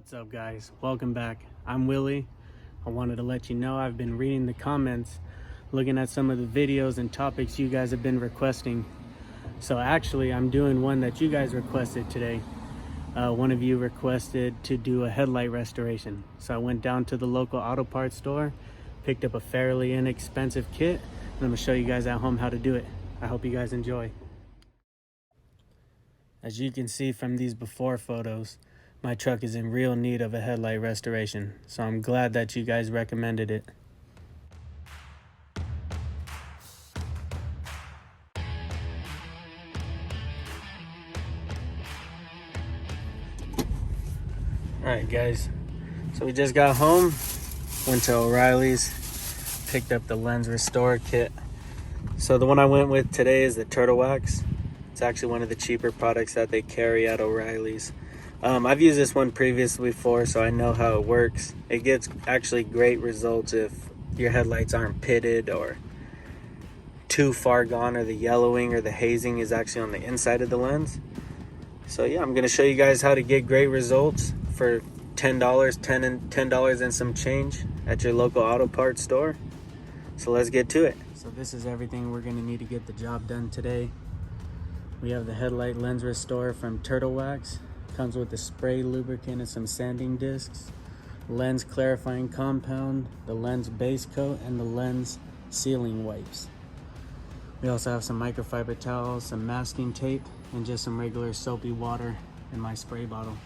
What's up guys, welcome back. I'm Willie. I wanted to let you know I've been reading the comments, looking at some of the videos and topics you guys have been requesting. So actually I'm doing one that you guys requested today. One of you requested to do a headlight restoration. So I went down to the local auto parts store, picked up a fairly inexpensive kit, and I'm gonna show you guys at home how to do it. I hope you guys enjoy. As you can see from these before photos, my truck is in real need of a headlight restoration, so I'm glad that you guys recommended it. Alright guys, so we just got home, went to O'Reilly's, picked up the lens restore kit. So the one I went with today is the Turtle Wax. It's actually one of the cheaper products that they carry at O'Reilly's. I've used this one previously before, so I know how it works. It gets actually great results if your headlights aren't pitted or too far gone, or the yellowing or the hazing is actually on the inside of the lens. So yeah, I'm going to show you guys how to get great results for $10 and some change at your local auto parts store. So let's get to it. So this is everything we're going to need to get the job done today. We have the headlight lens restore from Turtle Wax. Comes with the spray lubricant and some sanding discs, lens clarifying compound, the lens base coat, and the lens sealing wipes. We also have some microfiber towels, some masking tape, and just some regular soapy water in my spray bottle.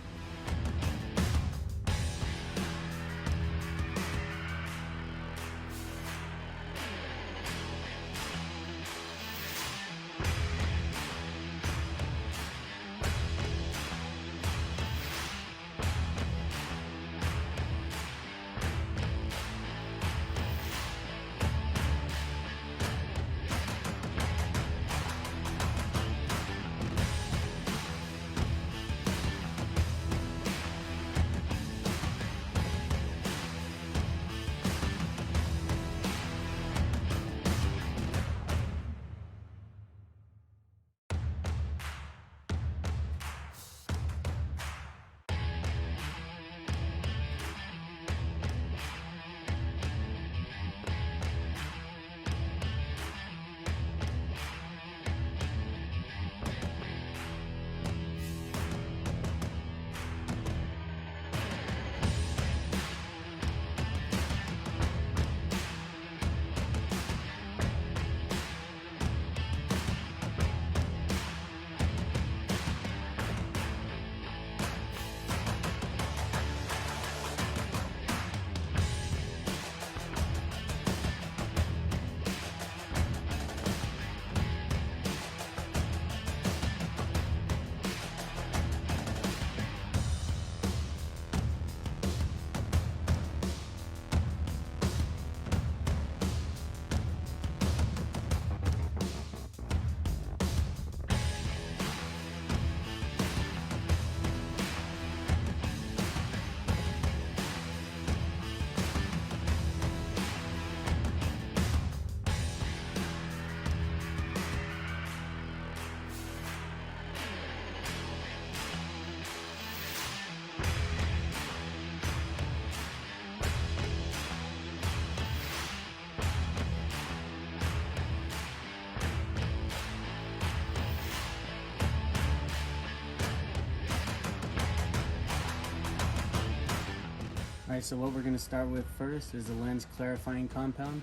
Alright, so what we're going to start with first is the lens clarifying compound.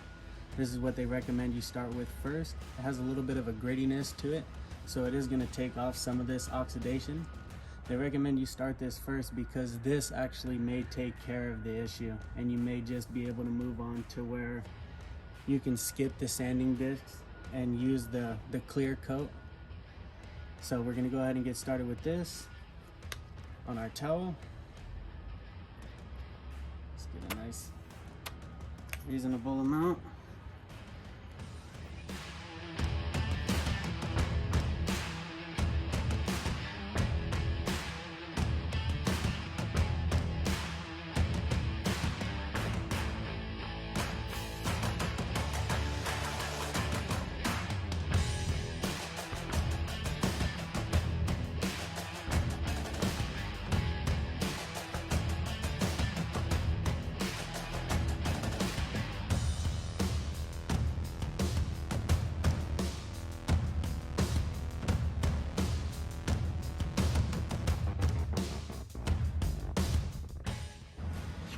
This is what they recommend you start with first. It has a little bit of a grittiness to it, so it is going to take off some of this oxidation. They recommend you start this first because this actually may take care of the issue, and you may just be able to move on to where you can skip the sanding discs and use the clear coat. So we're going to go ahead and get started with this on our towel. Get a nice reasonable amount.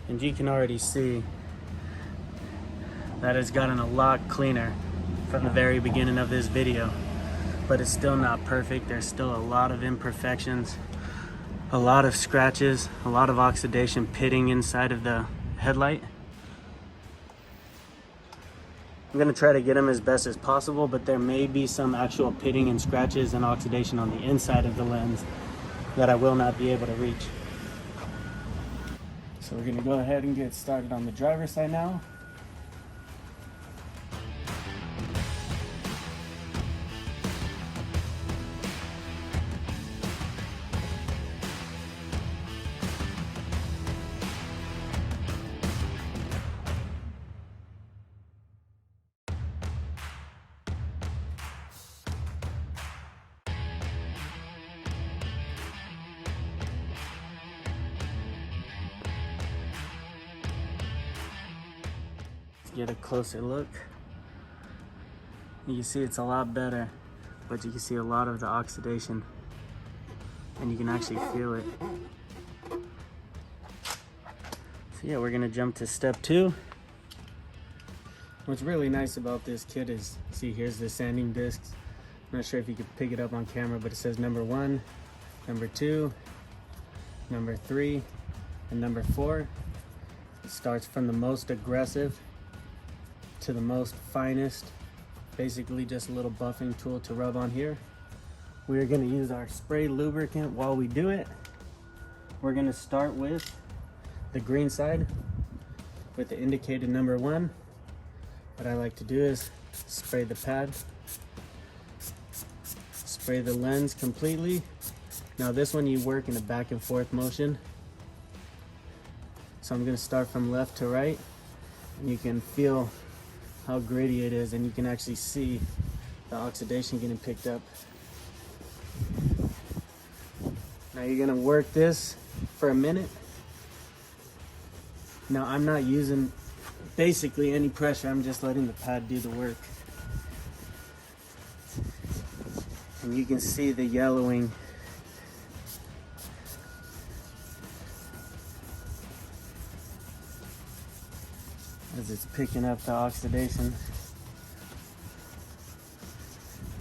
And you can already see that it's gotten a lot cleaner from the very beginning of this video, but it's still not perfect. There's still a lot of imperfections, a lot of scratches, a lot of oxidation pitting inside of the headlight. I'm gonna try to get them as best as possible, but there may be some actual pitting and scratches and oxidation on the inside of the lens that I will not be able to reach. So we're gonna go ahead and get started on the driver's side now. Get a closer look. You can see it's a lot better, but you can see a lot of the oxidation, and you can actually feel it. So yeah, we're gonna jump to step 2. What's really nice about this kit is, see, here's the sanding discs. I'm not sure if you could pick it up on camera, but it says number 1, number 2, number 3, and number 4. It starts from the most aggressive to the most finest. Basically just a little buffing tool to rub on here. We're gonna use our spray lubricant while we do it. We're gonna start with the green side with the indicated number 1. What I like to do is spray the pad, spray the lens completely. Now this one you work in a back and forth motion. So I'm gonna start from left to right, and you can feel how gritty it is, and you can actually see the oxidation getting picked up. Now you're gonna work this for a minute. Now I'm not using basically any pressure, I'm just letting the pad do the work. And you can see the yellowing. As it's picking up the oxidation.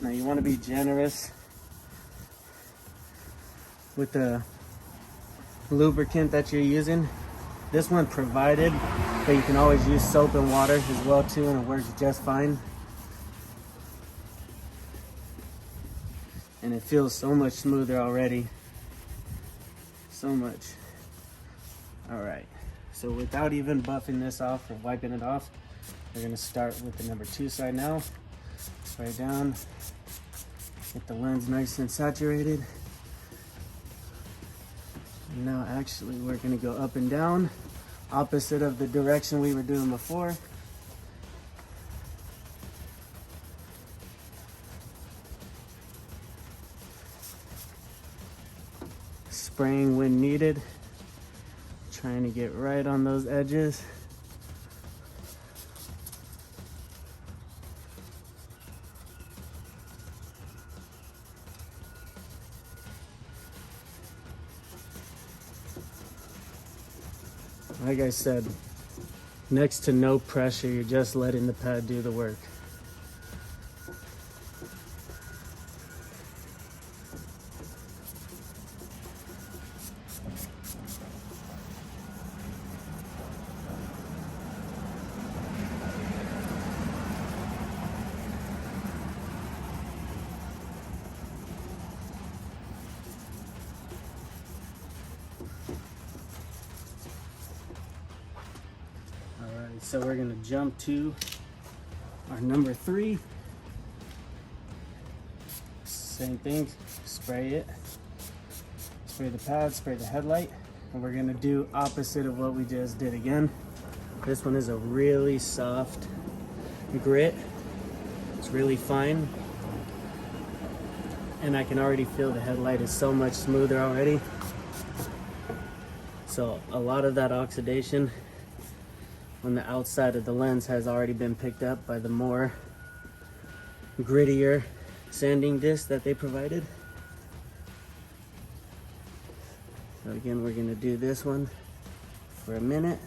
Now you want to be generous with the lubricant that you're using. This one provided, but you can always use soap and water as well too, and it works just fine. And it feels so much smoother already. So much. All right. So without even buffing this off or wiping it off, we're gonna start with the number 2 side now. Spray down, get the lens nice and saturated. And now actually we're gonna go up and down, opposite of the direction we were doing before. Spraying when needed. Trying to get right on those edges. Like I said, next to no pressure, you're just letting the pad do the work. So we're gonna jump to our number 3. Same thing, spray it. Spray the pad, spray the headlight. And we're gonna do opposite of what we just did again. This one is a really soft grit. It's really fine. And I can already feel the headlight is so much smoother already. So a lot of that oxidation on the outside of the lens has already been picked up by the more grittier sanding disc that they provided. So again, we're gonna do this one for a minute.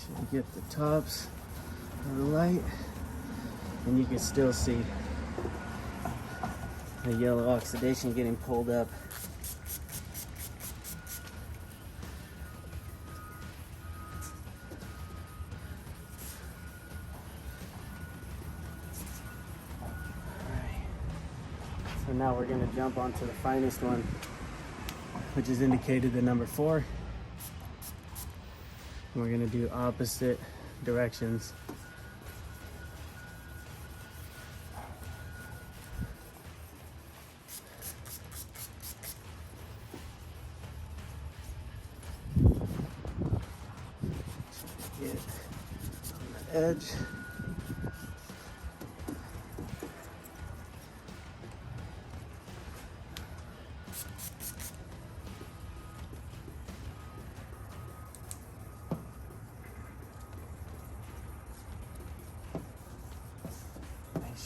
Should get the tops of the light, and you can still see the yellow oxidation getting pulled up. So now we're going to jump onto the finest one, which is indicated the number 4. And we're going to do opposite directions. Get on the edge.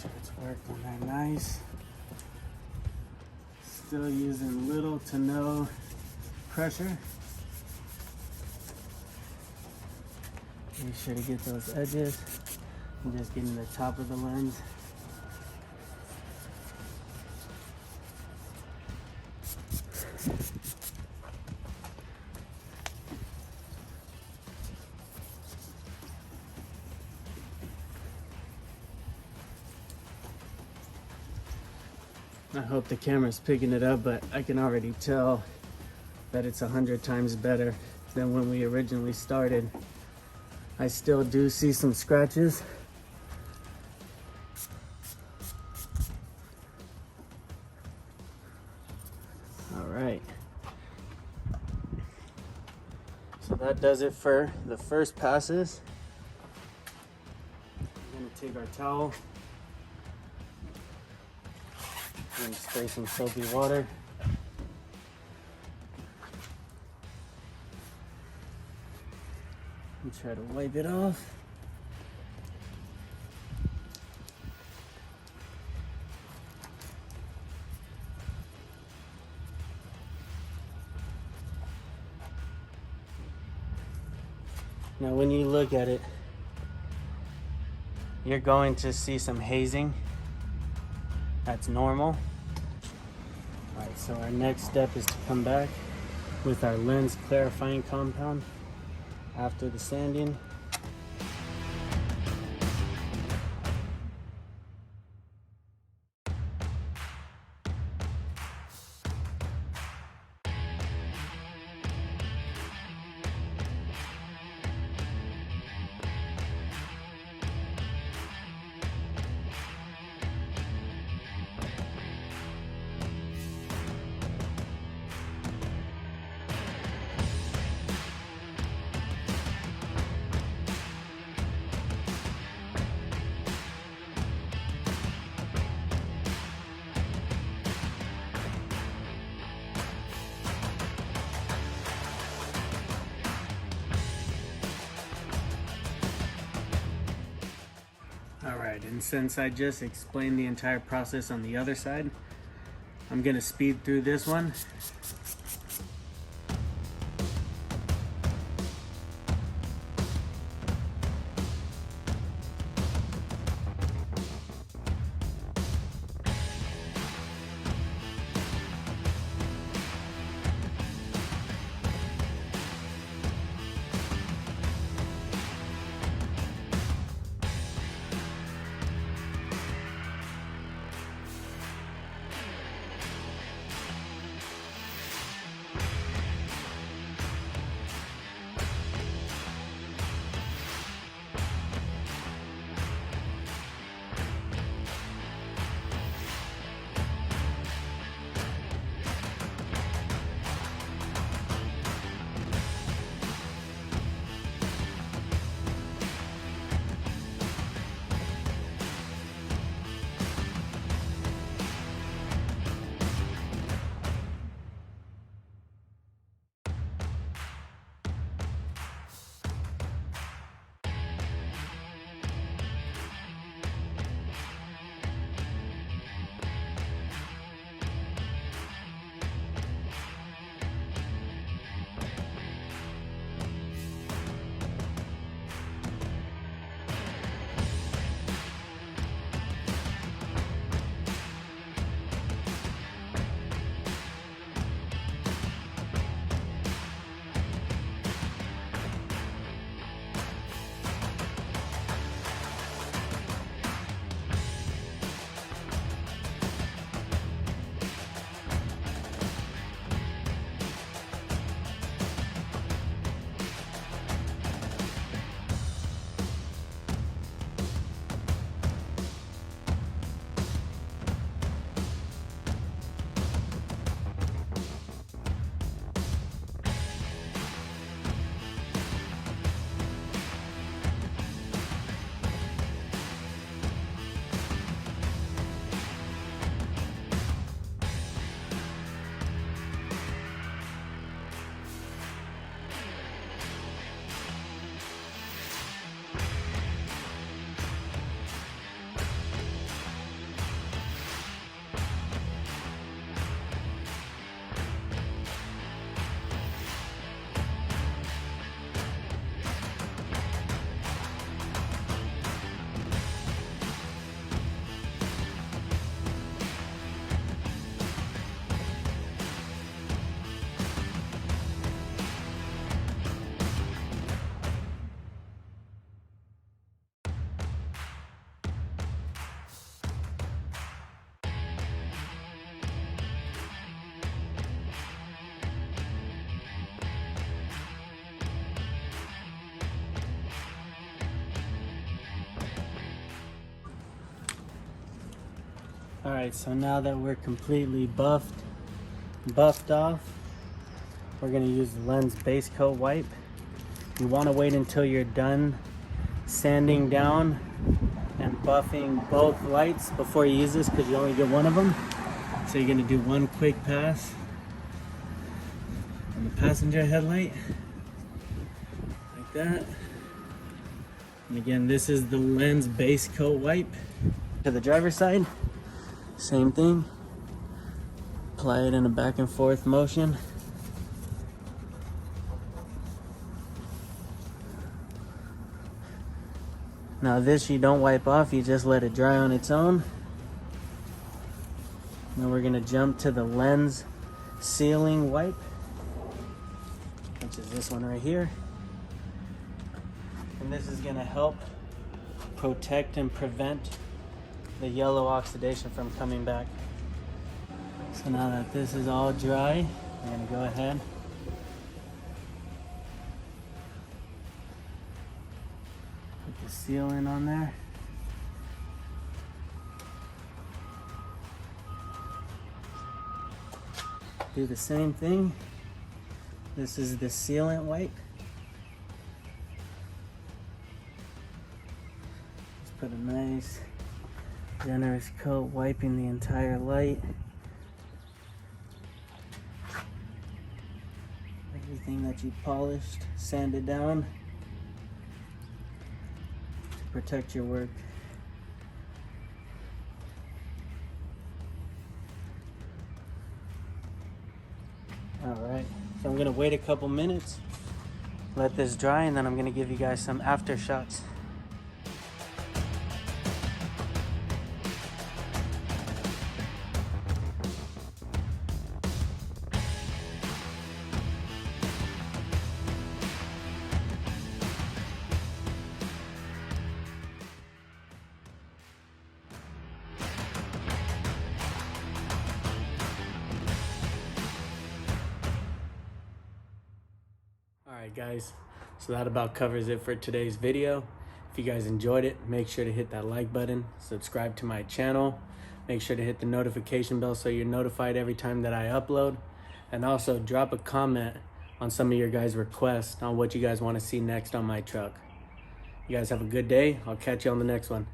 Sure it's working there nice. Still using little to no pressure. Make sure to get those edges. I'm just getting the top of the lens. I hope the camera's picking it up, but I can already tell that it's 100 times better than when we originally started. I still do see some scratches. All right. So that does it for the first passes. I'm gonna take our towel and spray some soapy water. And try to wipe it off. Now when you look at it, you're going to see some hazing. That's normal. All right, so our next step is to come back with our lens clarifying compound after the sanding. All right, and since I just explained the entire process on the other side, I'm gonna speed through this one. All right, so now that we're completely buffed off, we're gonna use the lens base coat wipe. You wanna wait until you're done sanding down and buffing both lights before you use this, because you only get one of them. So you're gonna do one quick pass on the passenger headlight, like that. And again, this is the lens base coat wipe. To the driver's side, same thing. Apply it in a back and forth motion. Now this you don't wipe off, you just let it dry on its own. Now we're gonna jump to the lens sealing wipe, which is this one right here. And this is gonna help protect and prevent the yellow oxidation from coming back. So now that this is all dry, I'm gonna go ahead put the sealant on there. Do the same thing. This is the sealant wipe. Just put a nice generous coat wiping the entire light. Everything that you polished, sanded down to protect your work. All right, so I'm gonna wait a couple minutes, let this dry, and then I'm gonna give you guys some after shots. Alright guys, so that about covers it for today's video. If you guys enjoyed it, make sure to hit that like button, subscribe to my channel, make sure to hit the notification bell so you're notified every time that I upload, and also drop a comment on some of your guys' requests on what you guys want to see next on my truck. You guys have a good day. I'll catch you on the next one.